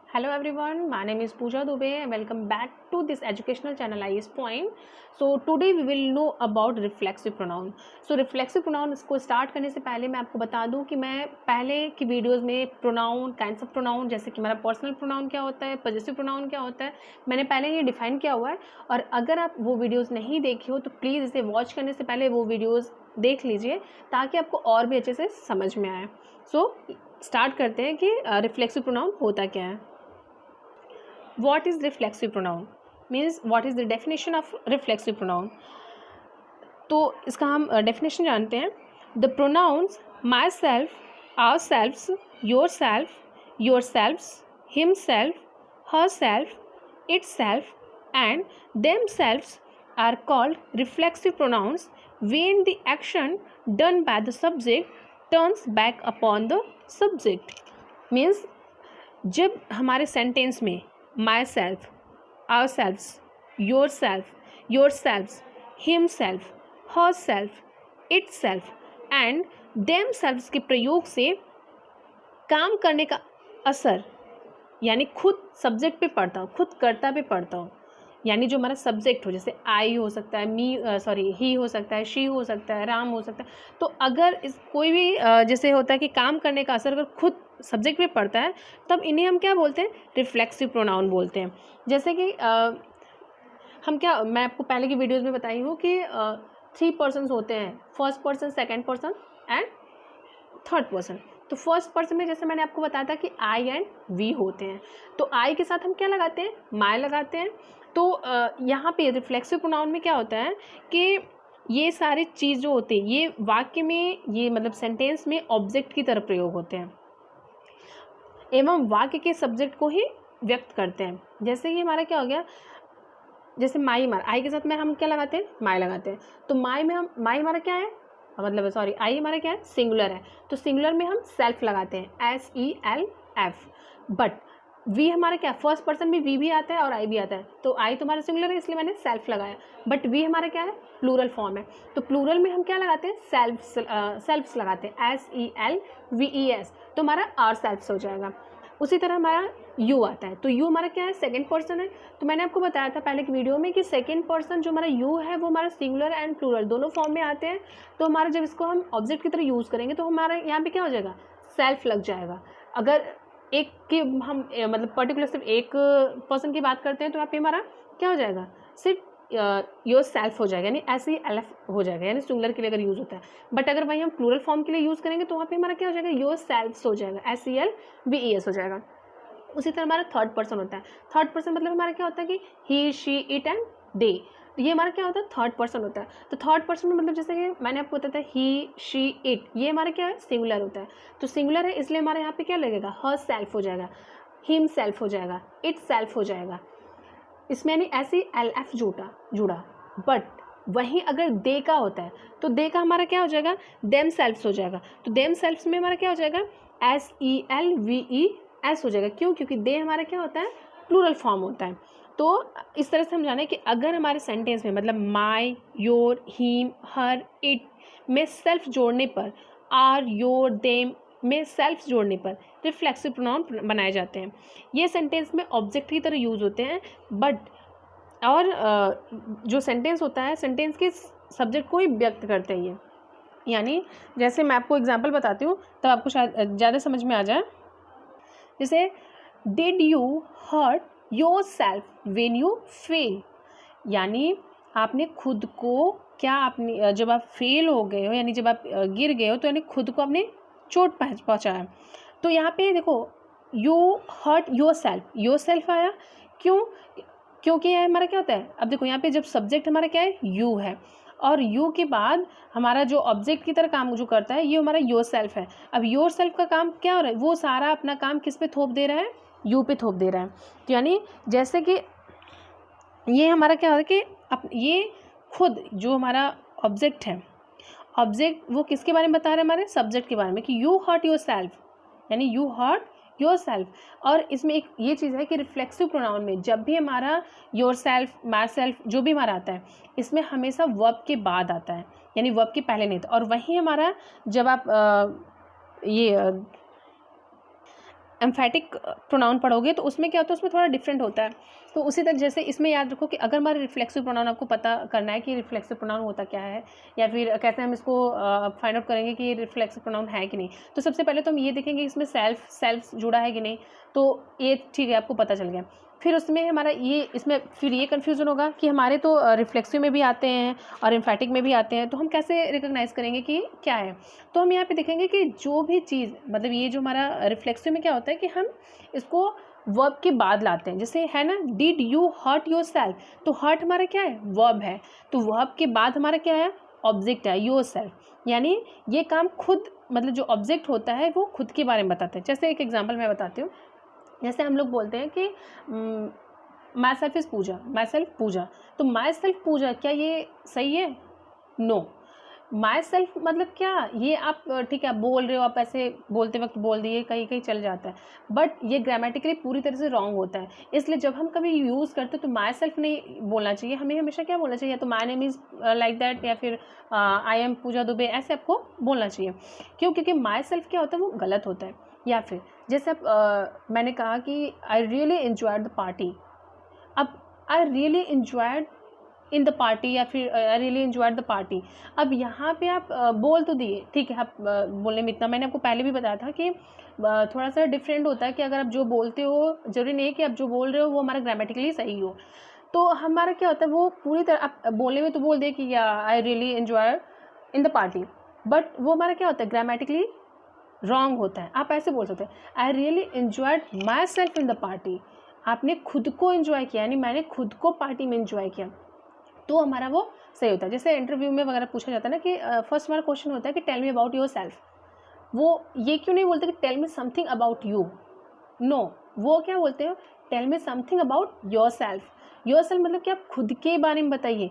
Hello everyone, my name is Pooja Dubey and welcome back to this educational channel IS Point. So today we will know about reflexive pronoun. So reflexive pronoun को start करने से पहले मैं आपको बता दूं कि मैं पहले की वीडियोस में प्रोनाउन, काइंड्स ऑफ प्रोनाउन, जैसे कि हमारा पर्सनल प्रोनाउन क्या होता है, पॉजेसिव प्रोनाउन क्या होता है, मैंने पहले ये डिफाइन किया हुआ है। और अगर आप वो वीडियोज़ नहीं देखी हो तो प्लीज़ इसे वॉच करने से पहले वो वीडियोज़ देख लीजिए ताकि आपको और भी अच्छे से समझ में आए। सो स्टार्ट करते हैं कि रिफ्लेक्सिव प्रोनाउन होता क्या है। What is reflexive pronoun? Means what is the definition of reflexive pronoun? तो इसका हम डेफिनेशन जानते हैं। The pronouns myself, ourselves, yourself, yourselves, himself, herself, itself and themselves are called reflexive pronouns when the action done by the subject turns back upon the subject. Means जब हमारे sentence में myself, ourselves, yourself, yourselves, himself, herself, itself and themselves के प्रयोग से काम करने का असर यानी खुद सब्जेक्ट पे पड़ता हो, खुद कर्ता पे पड़ता हो, यानी जो हमारा सब्जेक्ट हो, जैसे आई हो सकता है, ही हो सकता है, शी हो सकता है, राम हो सकता है। तो अगर इस कोई भी जैसे होता है कि काम करने का असर अगर खुद सब्जेक्ट पे पड़ता है तब इन्हें हम क्या बोलते हैं, रिफ्लेक्सिव प्रोनाउन बोलते हैं। जैसे कि मैं आपको पहले की वीडियोज़ में बताई हूँ कि 3 पर्सन्स होते हैं, first person, second person and third person. तो फर्स्ट पर्सन में जैसे मैंने आपको बताया था कि आई एंड वी होते हैं, तो आई के साथ हम क्या लगाते हैं, माय लगाते हैं। तो यहाँ पे रिफ्लेक्सिव प्रोनाउन में क्या होता है कि ये सारी चीज़ जो होती है ये वाक्य में, ये मतलब सेंटेंस में ऑब्जेक्ट की तरह प्रयोग होते हैं एवं वाक्य के सब्जेक्ट को ही व्यक्त करते हैं। जैसे कि हमारा क्या हो गया, जैसे माई, हमारा आई के साथ में हम क्या लगाते हैं, माई लगाते हैं। तो माई हमारा क्या है, मतलब सॉरी आई हमारा क्या है, सिंगुलर है। तो सिंगुलर में हम सेल्फ लगाते हैं, SELF। बट वी हमारा क्या, फर्स्ट पर्सन में वी भी आता है और आई भी आता है। तो आई तो हमारा सिंगुलर है इसलिए मैंने सेल्फ लगाया, बट वी हमारा क्या है, प्लूरल फॉर्म है। तो प्लूरल में हम क्या लगाते हैं, सेल्फ्स लगाते हैं, SELVES। तो हमारा आर सेल्फ्स हो जाएगा। उसी तरह हमारा यू आता है, तो यू हमारा क्या है, सेकंड पर्सन है। तो मैंने आपको बताया था पहले की वीडियो में कि सेकंड पर्सन जो हमारा यू है वो हमारा सिंगुलर एंड प्लूरल दोनों फॉर्म में आते हैं। तो हमारा जब इसको हम ऑब्जेक्ट की तरह यूज़ करेंगे तो हमारा यहाँ पे क्या हो जाएगा, सेल्फ लग जाएगा। अगर एक की हम मतलब पर्टिकुलर सिर्फ एक पर्सन की बात करते हैं तो यहाँ पे हमारा क्या हो जाएगा, सिर्फ योर सेल्फ हो जाएगा, यानी SELF हो जाएगा, यानी सिंगुलर के लिए अगर यूज़ होता है। बट अगर वही हम प्लूरल फॉर्म के लिए यूज़ करेंगे तो वहाँ पे हमारा क्या हो जाएगा, योर सेल्फ्स हो जाएगा, SELVES हो जाएगा। उसी तरह हमारा थर्ड पर्सन होता है। थर्ड पर्सन मतलब हमारा क्या होता है कि ही, शी, इट एंड दे। ये हमारा क्या होता है, थर्ड पर्सन होता है। तो थर्ड पर्सन में मतलब जैसे कि मैंने आपको बताया था ही, शी, इट, ये हमारा क्या है, सिंगुलर होता है। तो सिंगुलर है इसलिए हमारे यहाँ पे क्या लगेगा, हर सेल्फ हो जाएगा, हिम सेल्फ हो जाएगा, इट सेल्फ हो जाएगा। इसमें यानी SELF जुड़ा। बट वहीं अगर दे का होता है तो दे का हमारा क्या हो जाएगा, देम सेल्फ्स हो जाएगा। तो देम सेल्फ्स में हमारा क्या हो जाएगा, SELVES हो जाएगा। क्यों, क्योंकि दे हमारा क्या होता है, प्लूरल फॉर्म होता है। तो इस तरह से हम जाने कि अगर हमारे सेंटेंस में मतलब माई, योर, हिम, हर, इट में सेल्फ जोड़ने पर, आर, योर, देम में सेल्फ जोड़ने पर रिफ्लेक्सिव प्रोनाउन बनाए जाते हैं। ये सेंटेंस में ऑब्जेक्ट की तरह यूज़ होते हैं। बट और जो सेंटेंस होता है, सेंटेंस के सब्जेक्ट को ही व्यक्त करते हैं ये। यानी जैसे मैं आपको एग्जांपल बताती हूँ तब आपको शायद ज़्यादा समझ में आ जाए। जैसे did you hurt yourself when you fell, यानी आपने खुद को क्या, आपने जब आप फेल हो गए हो यानी जब आप गिर गए हो तो यानी खुद को आपने चोट पहुँचाया। तो यहाँ पे देखो यू हर्ट योर सेल्फ आया, क्यों, क्योंकि यह हमारा क्या होता है, अब देखो यहाँ पे जब सब्जेक्ट हमारा क्या है, यू है, और यू के बाद हमारा जो ऑब्जेक्ट की तरह काम जो करता है ये हमारा योर सेल्फ है। अब योर सेल्फ का काम क्या हो रहा है, वो सारा अपना काम किस पे थोप दे रहा है, यू पे थोप दे रहा है। तो यानी जैसे कि ये हमारा क्या हो रहा है कि ये खुद जो हमारा ऑब्जेक्ट है, ऑब्जेक्ट वो किसके बारे में बता रहे हैं, हमारे सब्जेक्ट के बारे में, कि यू हर्ट योर सेल्फ, यानी यू हर्ट योर सेल्फ। और इसमें एक ये चीज़ है कि रिफ्लेक्सिव प्रोनाउन में जब भी हमारा योर सेल्फ, माई सेल्फ जो भी हमारा आता है इसमें हमेशा वर्ब के बाद आता है, यानी वर्ब के पहले नहीं था। और वहीं हमारा जब आप ये एम्फेटिक प्रोनाउन पढ़ोगे तो उसमें क्या होता है, उसमें थोड़ा डिफरेंट होता है। तो उसी तरह जैसे इसमें याद रखो कि अगर हमारे रिफ्लेक्सिव प्रोनाउन आपको पता करना है कि रिफ्लेक्सिव प्रोनाउन होता क्या है, या फिर कैसे हम इसको फाइंड आउट करेंगे कि रिफ्लेक्सिव प्रोनाउन है कि नहीं, तो सबसे पहले तो हम ये देखेंगे इसमें सेल्फ जुड़ा है कि नहीं। तो ये ठीक है, आपको पता चल गया। फिर उसमें हमारा ये इसमें फिर ये कन्फ्यूज़न होगा कि हमारे तो रिफ्लेक्सिव में भी आते हैं और एम्फेटिक में भी आते हैं, तो हम कैसे रिकॉग्नाइज़ करेंगे कि क्या है। तो हम यहाँ पे देखेंगे कि जो भी चीज़, मतलब ये जो हमारा रिफ्लेक्सिव में क्या होता है कि हम इसको वर्ब के बाद लाते हैं। जैसे है ना, did you hurt yourself, तो हर्ट हमारा क्या है, वर्ब है, तो वर्ब के बाद हमारा क्या है, ऑब्जेक्ट है, योर सेल्फ, यानी ये काम खुद, मतलब जो ऑब्जेक्ट होता है वो खुद के बारे में बताते हैं। जैसे एक एग्जांपल मैं बताती हूँ। जैसे हम लोग बोलते हैं कि myself is Puja, myself Pooja, तो माई सेल्फ पूजा, क्या ये सही है, नो। माई सेल्फ मतलब क्या, ये आप ठीक है आप बोल रहे हो, आप ऐसे बोलते वक्त बोल दिए, कहीं कहीं चल जाता है, बट ये ग्रामेटिकली पूरी तरह से रॉन्ग होता है। इसलिए जब हम कभी यूज़ करते हैं तो माई सेल्फ नहीं बोलना चाहिए, हमें हमेशा क्या बोलना चाहिए, या तो my name is like that, या फिर आई एम पूजा दुबे, ऐसे आपको बोलना चाहिए। क्यों, क्योंकि माई सेल्फ क्या होता है, वो गलत होता है। या फिर जैसे आप मैंने कहा कि I really enjoyed the party, अब I really enjoyed in the party, या फिर I really enjoyed the party. अब यहाँ पे आप बोल तो दिए, ठीक है, आप बोलने में इतना, मैंने आपको पहले भी बताया था कि थोड़ा सा डिफरेंट होता है कि अगर आप जो बोलते हो, जरूरी नहीं है कि आप जो बोल रहे हो वो हमारा ग्रामेटिकली सही हो। तो हमारा क्या होता है, वो पूरी तरह आप बोलने में तो बोल दे कि या I really enjoy in the party, but वो हमारा क्या होता है, ग्रामेटिकली रॉन्ग होता है। आप ऐसे बोल सकते हैं, आई really enjoyed my self in the party, आपने खुद को एंजॉय किया, यानी मैंने खुद को पार्टी में एंजॉय किया, तो हमारा वो सही होता है। जैसे इंटरव्यू में वगैरह पूछा जाता है ना कि फर्स्ट हमारा क्वेश्चन होता है कि tell me about yourself, वो ये क्यों नहीं बोलते कि tell me something about you, no, वो क्या बोलते हैं, tell me something about yourself. Yourself मतलब कि आप खुद के बारे में बताइए।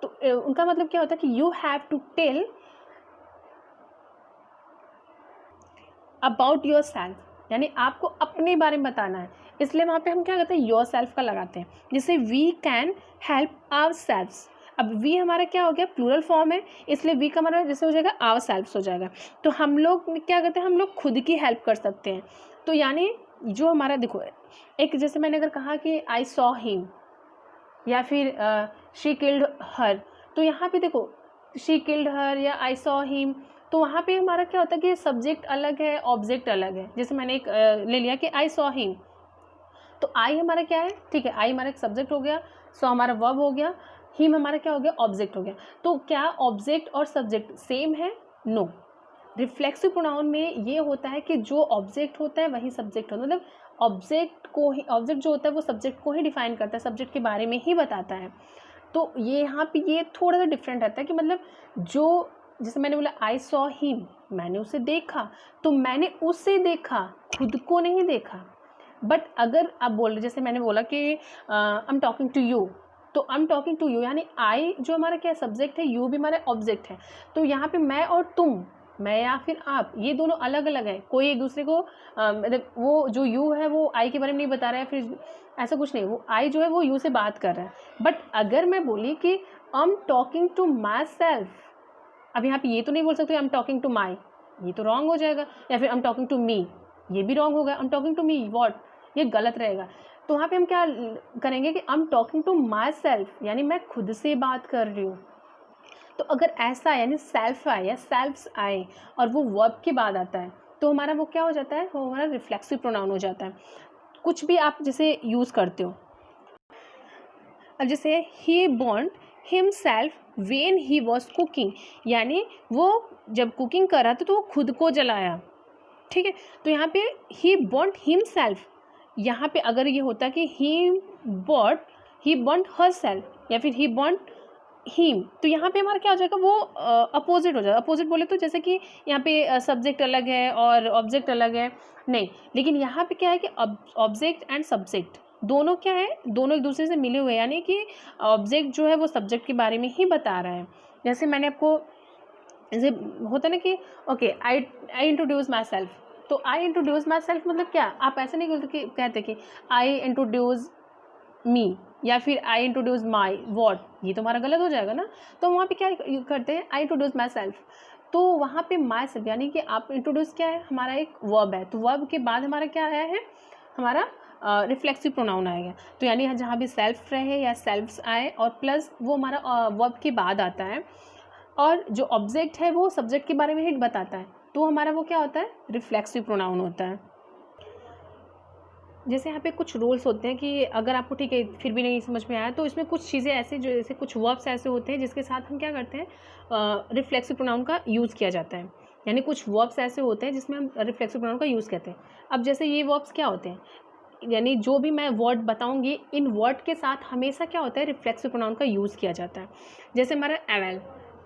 तो उनका मतलब क्या होता है कि you have to tell about yourself, यानी आपको अपने बारे में बताना है, इसलिए वहाँ पे हम क्या करते हैं, योर सेल्फ का लगाते हैं। जैसे we can help ourselves, अब वी हमारा क्या हो गया, प्लूरल फॉर्म है, इसलिए वी का हमारा जैसे हो जाएगा आवर सेल्फ्स हो जाएगा। तो हम लोग क्या करते हैं, हम लोग खुद की हेल्प कर सकते हैं। तो यानी जो हमारा देखो, एक जैसे मैंने अगर कहा कि आई सॉ हिम, या फिर शी किल्ड हर, तो यहाँ पे देखो शी किल्ड हर या आई सॉ हिम, तो वहाँ पे हमारा क्या होता है कि सब्जेक्ट अलग है, ऑब्जेक्ट अलग है। जैसे मैंने एक ले लिया कि आई सॉ हिम, तो आई हमारा क्या है, ठीक है, आई हमारा एक सब्जेक्ट हो गया, सॉ हमारा वर्ब हो गया, हिम हमारा क्या हो गया, ऑब्जेक्ट हो गया। तो क्या ऑब्जेक्ट और सब्जेक्ट सेम है, नो। रिफ्लेक्सिव प्रोनाउन में ये होता है कि जो ऑब्जेक्ट होता है वही सब्जेक्ट होता है, मतलब ऑब्जेक्ट को ही, ऑब्जेक्ट जो होता है वो सब्जेक्ट को ही डिफाइन करता है, सब्जेक्ट के बारे में ही बताता है। तो ये यहाँ पे ये थोड़ा सा डिफरेंट रहता है कि मतलब जो, जैसे मैंने बोला आई सॉ हिम, मैंने उसे देखा, तो मैंने उसे देखा, खुद को नहीं देखा। बट अगर आप बोल रहे, जैसे मैंने बोला कि I am talking to you, तो I am talking to you, यानी आई जो हमारा क्या सब्जेक्ट है, यू भी हमारा ऑब्जेक्ट है। तो यहाँ पे मैं और तुम, मैं या फिर आप, ये दोनों अलग अलग हैं, कोई एक दूसरे को मतलब वो जो यू है वो आई के बारे में नहीं बता रहा है, फिर ऐसा कुछ नहीं, वो आई जो है वो यू से बात कर रहा है। बट अगर मैं बोली कि I am talking to myself, अब यहाँ पे ये तो नहीं बोल सकते I am talking to my, ये तो रॉन्ग हो जाएगा, या फिर I am talking to me, ये भी रॉन्ग होगा, I am talking to me what, ये गलत रहेगा। तो वहाँ पे हम क्या करेंगे कि I am talking to myself, यानी मैं खुद से बात कर रही हूँ। तो अगर ऐसा यानी सेल्फ आए या सेल्फ्स आए और वो वर्ब के बाद आता है, तो हमारा वो क्या हो जाता है, वो हमारा रिफ्लेक्सिव प्रोनाउन हो जाता है। कुछ भी आप जैसे यूज़ करते हो, अब जैसे he burned himself when he was cooking, यानी वो जब कुकिंग कर रहा था तो वो खुद को जलाया, ठीक है। तो यहाँ पे ही बर्न्ड हिमसेल्फ, यहाँ पे अगर ये होता कि ही बर्न्ड हर सेल्फ, या फिर ही बर्न्ड हिम, तो यहाँ पे हमारा क्या हो जाएगा, वो अपोजिट हो जाएगा। अपोजिट बोले तो जैसे कि यहाँ पे सब्जेक्ट अलग है और ऑब्जेक्ट अलग है, नहीं, लेकिन यहाँ पे क्या है कि ऑब्जेक्ट एंड सब्जेक्ट दोनों क्या है, दोनों एक दूसरे से मिले हुए हैं, यानी कि ऑब्जेक्ट जो है वो सब्जेक्ट के बारे में ही बता रहा है। जैसे मैंने आपको जैसे होता है ना कि okay I introduce my self, तो आई इंट्रोड्यूस माई सेल्फ मतलब क्या, आप ऐसे नहीं बोलते कि कहते कि आई इंट्रोड्यूस मी, या फिर आई इंट्रोड्यूस माई वॉट, ये तो हमारा गलत हो जाएगा ना। तो वहाँ पे क्या करते हैं, आई इंट्रोड्यूस माई सेल्फ, तो वहाँ पे माई सेल्फ यानी कि आप इंट्रोड्यूस क्या है, हमारा एक वर्ब है, तो वर्ब के बाद हमारा क्या आया है, हमारा रिफ्लेक्सिव प्रोनाउन आएगा। तो यानी जहाँ भी सेल्फ रहे या सेल्फ्स आए और प्लस वो हमारा वर्ब के बाद आता है, और जो ऑब्जेक्ट है वो सब्जेक्ट के बारे में ही बताता है, तो हमारा वो क्या होता है, रिफ्लेक्सिव प्रोनाउन होता है। जैसे यहाँ पे कुछ रूल्स होते हैं कि अगर आपको ठीक है फिर भी नहीं समझ में आया, तो इसमें कुछ चीज़ें ऐसे जो जैसे कुछ वर्ब्स ऐसे होते हैं जिसके साथ हम क्या करते हैं, रिफ्लेक्सिव प्रोनाउन का यूज़ किया जाता है। यानी कुछ वर्ब्स ऐसे होते हैं जिसमें हम रिफ्लेक्सिव प्रोनाउन का यूज़ करते हैं। अब जैसे ये वर्ब्स क्या होते हैं, यानी जो भी मैं वर्ड बताऊंगी, इन वर्ड के साथ हमेशा क्या होता है, रिफ्लेक्सिव प्रोनाउन का यूज़ किया जाता है। जैसे हमारा अवेल,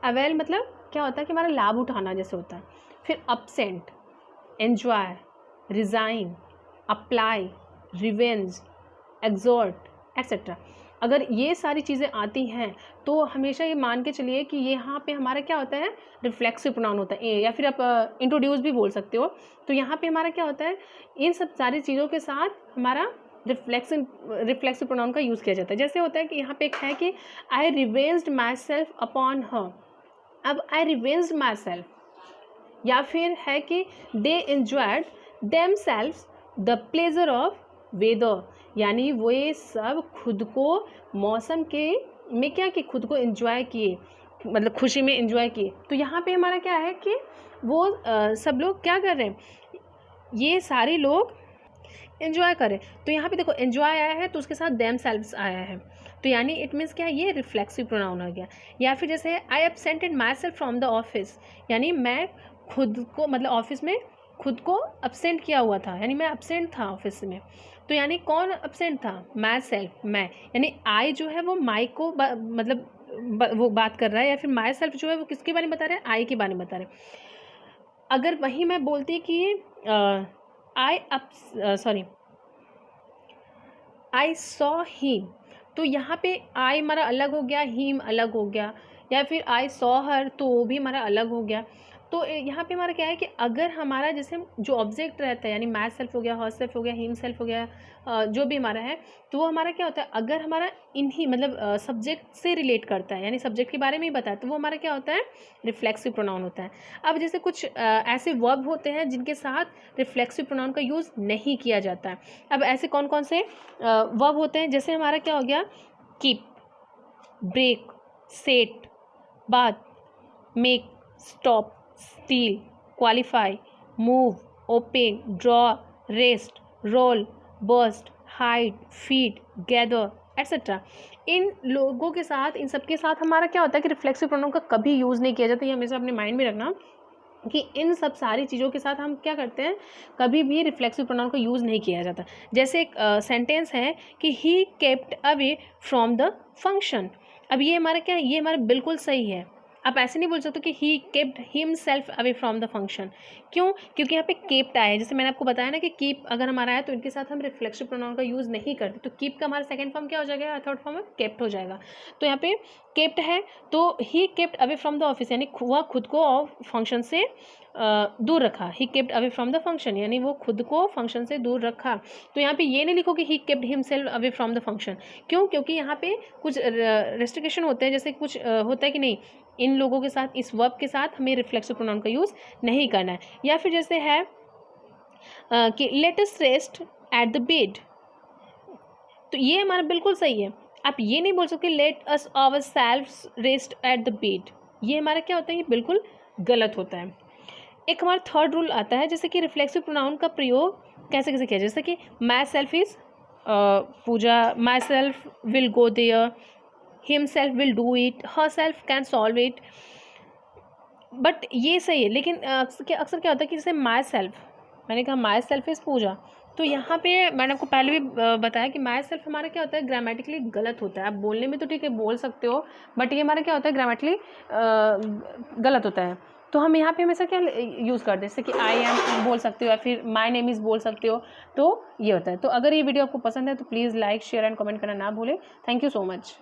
अवेल मतलब क्या होता है कि हमारा लाभ उठाना जैसे होता है। फिर absent, enjoy, resign, apply, revenge, exhort etcetera. अगर ये सारी चीज़ें आती हैं तो हमेशा ये मान के चलिए कि ये यहाँ पे हमारा क्या होता है, रिफ्लेक्सिव प्रोनाउन होता है, या फिर आप इंट्रोड्यूस भी बोल सकते हो। तो यहाँ पे हमारा क्या होता है, इन सब सारी चीज़ों के साथ हमारा रिफ्लेक्सिव प्रोनाउन का यूज़ किया जाता है। जैसे होता है कि यहाँ पे एक है कि आई रिवेंज्ड माई सेल्फ अपॉन हर। अब आई रिवेंज्ड माई सेल्फ, या फिर है कि they enjoyed themselves the pleasure of weather, यानी वो ये सब खुद को मौसम के में क्या कि खुद को एंजॉय किए, मतलब खुशी में एंजॉय किए। तो यहाँ पे हमारा क्या है कि वो सब लोग क्या कर रहे हैं, ये सारे लोग एंजॉय करें। तो यहाँ पे देखो एंजॉय आया है तो उसके साथ देम सेल्व्स आया है, तो यानी इट मीन्स क्या है, ये रिफ्लेक्सिव प्रोनाउन आ गया। या फिर जैसे I absented myself from the office, यानी मैं खुद को मतलब ऑफिस में खुद को अपसेंट किया हुआ था, यानी मैं अपसेंट था ऑफिस में। तो यानी कौन अपसेंट था, माई सेल्फ, मैं, यानी आई जो है वो माई को मतलब वो बात कर रहा है, या फिर माई सेल्फ जो है वो किसके बारे में बता रहे हैं, आई के बारे में बता रहे हैं। अगर वहीं मैं बोलती कि आई सॉ हिम, तो यहाँ पे आई हमारा अलग हो गया, हिम अलग हो गया, या फिर आई सॉ हर तो वो भी हमारा अलग हो गया। तो यहाँ पे हमारा क्या है कि अगर हमारा जैसे जो ऑब्जेक्ट रहता है, यानी माई सेल्फ हो गया, हर सेल्फ हो गया, हिम सेल्फ हो गया, जो भी हमारा है, तो वो हमारा क्या होता है, अगर हमारा इन्हीं मतलब सब्जेक्ट से रिलेट करता है, यानी सब्जेक्ट के बारे में ही बताया, तो वो हमारा क्या होता है, रिफ्लेक्सिव प्रोनाउन होता है। अब जैसे कुछ ऐसे वर्ब होते हैं जिनके साथ रिफ्लेक्सिव प्रोनाउन का यूज़ नहीं किया जाता है। अब ऐसे कौन कौन से वर्ब होते हैं, जैसे हमारा क्या हो गया, कीप, ब्रेक, सेट, बात, make, stop, steal, qualify, move, open, draw, rest, roll, burst, hide, feed, gather etcetera. इन लोगों के साथ, इन सब के साथ हमारा क्या होता है कि रिफ्लेक्सिव प्रोनाउन का कभी यूज़ नहीं किया जाता। ये हमेशा अपने माइंड में रखना कि इन सब सारी चीज़ों के साथ हम क्या करते हैं, कभी भी रिफ्लेक्सिव प्रोनाउन का यूज़ नहीं किया जाता। जैसे एक सेंटेंस है कि he kept away from the function. अब ये हमारा क्या है, ये हमारा बिल्कुल सही है। आप ऐसे नहीं बोल सकते कि he kept himself away from the function. क्यों, क्योंकि यहाँ पे केप्ट आया है। जैसे मैंने आपको बताया ना कि कीप अगर हमारा है तो इनके साथ हम रिफ्लेक्सिव प्रोनाउन का यूज़ नहीं करते, तो कीप का हमारा सेकंड फॉर्म क्या हो जाएगा, थर्ड फॉर्म में केप्ट हो जाएगा। तो यहाँ पे केप्ट है तो he kept away from the office, यानी वह खुद को फंक्शन से दूर रखा। He kept away from the function, यानी वो खुद को फंक्शन से दूर रखा। तो यहाँ पे ये नहीं लिखो कि he kept himself away from the function. क्यों, क्योंकि यहाँ पे कुछ रेस्ट्रिक्शन होते हैं, जैसे कुछ होता है कि नहीं, इन लोगों के साथ, इस वर्ब के साथ हमें रिफ्लेक्सिव प्रोनाउन का यूज़ नहीं करना है। या फिर जैसे है कि let us rest at the bed, तो ये हमारा बिल्कुल सही है। आप ये नहीं बोल सकते let us ourselves rest at the bed, ये हमारा क्या होता है, ये बिल्कुल गलत होता है। एक हमारा थर्ड रूल आता है, जैसे कि रिफ्लेक्सिव प्रोनाउन का प्रयोग कैसे कैसे किया, जैसे कि myself is Puja, myself will go there, himself will do it, herself can solve it. But ये सही है, लेकिन अक्सर क्या होता है कि जैसे माई सेल्फ, मैंने कहा माई सेल्फ इज़ पूजा, तो यहाँ पे मैंने आपको पहले भी बताया कि माई सेल्फ हमारा क्या होता है, ग्रामेटिकली गलत होता है। आप बोलने में तो ठीक है बोल सकते हो, बट ये हमारा क्या होता है, ग्रामेटिकली गलत होता है। तो हम यहाँ पे हमेशा क्या यूज़ करते हैं, जैसे कि आई एम बोल सकते हो, या फिर माई नेम इज़ बोल सकते हो, तो ये होता है। तो अगर ये वीडियो आपको पसंद है तो please like, share and comment करना ना भूलें। Thank you so much.